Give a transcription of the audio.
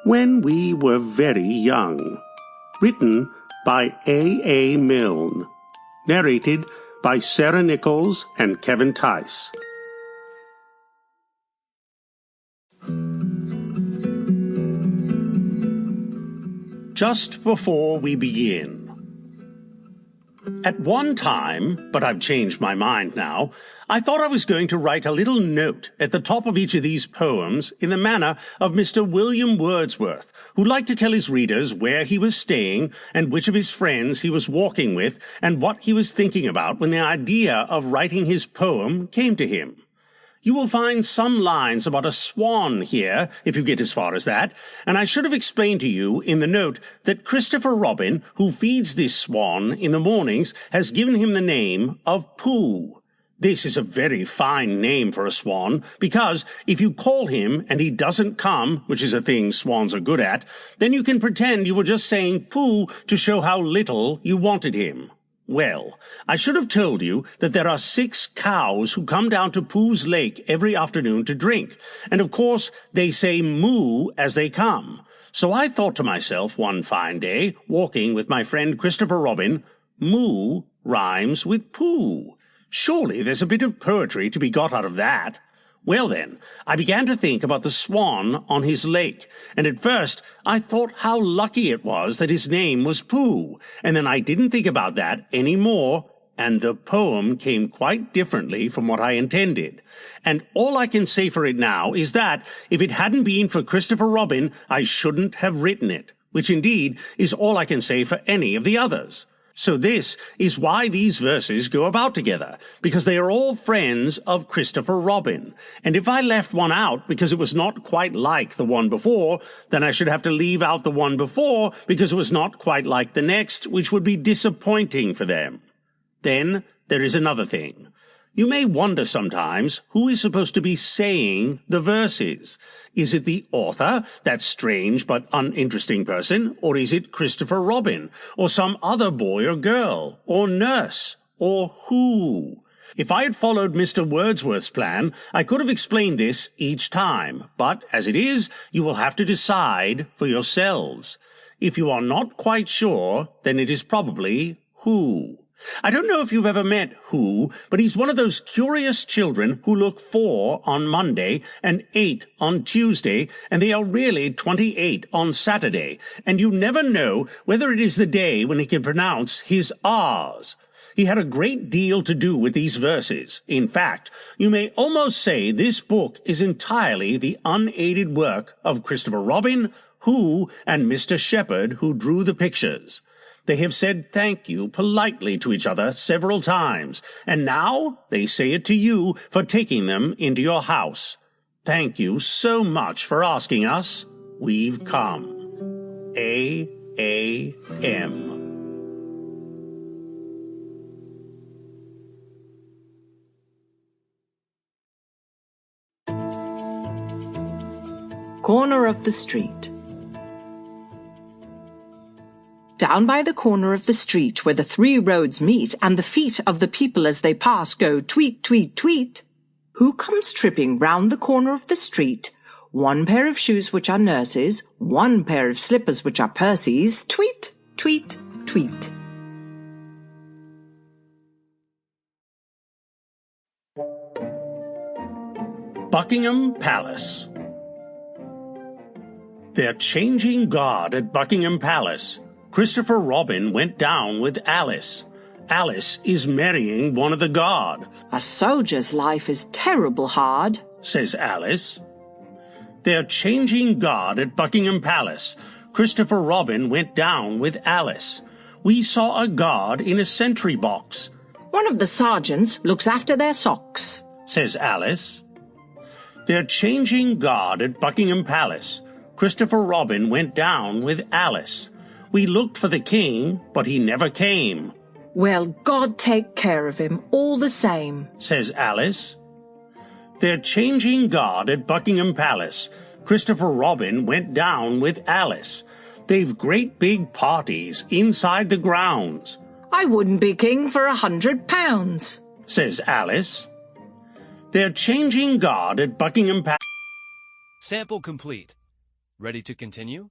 When We Were Very Young. Written by A. Milne. Narrated by Sara Nichols and Kevin Theis. Just before we begin. At one time, but I've changed my mind now, I thought I was going to write a little note at the top of each of these poems in the manner of Mr. William Wordsworth, who liked to tell his readers where he was staying and which of his friends he was walking with and what he was thinking about when the idea of writing his poem came to him. You will find some lines about a swan here, if you get as far as that, and I should have explained to you in the note that Christopher Robin, who feeds this swan in the mornings, has given him the name of Pooh. This is a very fine name for a swan, because if you call him and he doesn't come, which is a thing swans are good at, then you can pretend you were just saying Pooh to show how little you wanted him. Well, I should have told you that there are 6 cows who come down to Pooh's lake every afternoon to drink, and of course they say moo as they come. So I thought to myself one fine day, walking with my friend Christopher Robin, moo rhymes with Pooh. Surely there's a bit of poetry to be got out of that. Well then, I began to think about the swan on his lake, and at first I thought how lucky it was that his name was Pooh, and then I didn't think about that any more, and the poem came quite differently from what I intended. And all I can say for it now is that, if it hadn't been for Christopher Robin, I shouldn't have written it, which indeed is all I can say for any of the others. So this is why these verses go about together, because they are all friends of Christopher Robin. And if I left one out because it was not quite like the one before, then I should have to leave out the one before because it was not quite like the next, which would be disappointing for them. Then there is another thing. You may wonder sometimes who is supposed to be saying the verses. Is it the author, that strange but uninteresting person, or is it Christopher Robin, or some other boy or girl, or nurse, or who? If I had followed Mr. Wordsworth's plan, I could have explained this each time, but as it is, you will have to decide for yourselves. If you are not quite sure, then it is probably who. I don't know if you've ever met Who, but he's one of those curious children who look 4 on Monday and 8 on Tuesday, and they are really 28 on Saturday, and you never know whether it is the day when he can pronounce his R's. He had a great deal to do with these verses. In fact, you may almost say this book is entirely the unaided work of Christopher Robin, Who, and Mr. Shepherd, who drew the pictures. They have said thank you politely to each other several times, and now they say it to you for taking them into your house. Thank you so much for asking us. We've come. A.M. Corner of the street. Down by the corner of the street where the 3 roads meet and the feet of the people as they pass go tweet, tweet, tweet, who comes tripping round the corner of the street? 1 pair of shoes which are nurses, 1 pair of slippers which are Percy's, tweet, tweet, tweet. Buckingham Palace. They're changing guard at Buckingham Palace. Christopher Robin went down with Alice. Alice is marrying one of the guard. A soldier's life is terrible hard, says Alice. They're changing guard at Buckingham Palace. Christopher Robin went down with Alice. We saw a guard in a sentry box. One of the sergeants looks after their socks, says Alice. They're changing guard at Buckingham Palace. Christopher Robin went down with Alice. We looked for the king, but he never came. Well, God take care of him all the same, says Alice. They're changing guard at Buckingham Palace. Christopher Robin went down with Alice. They've great big parties inside the grounds. I wouldn't be king for £100, says Alice. They're changing guard at Buckingham Palace. Sample complete. Ready to continue?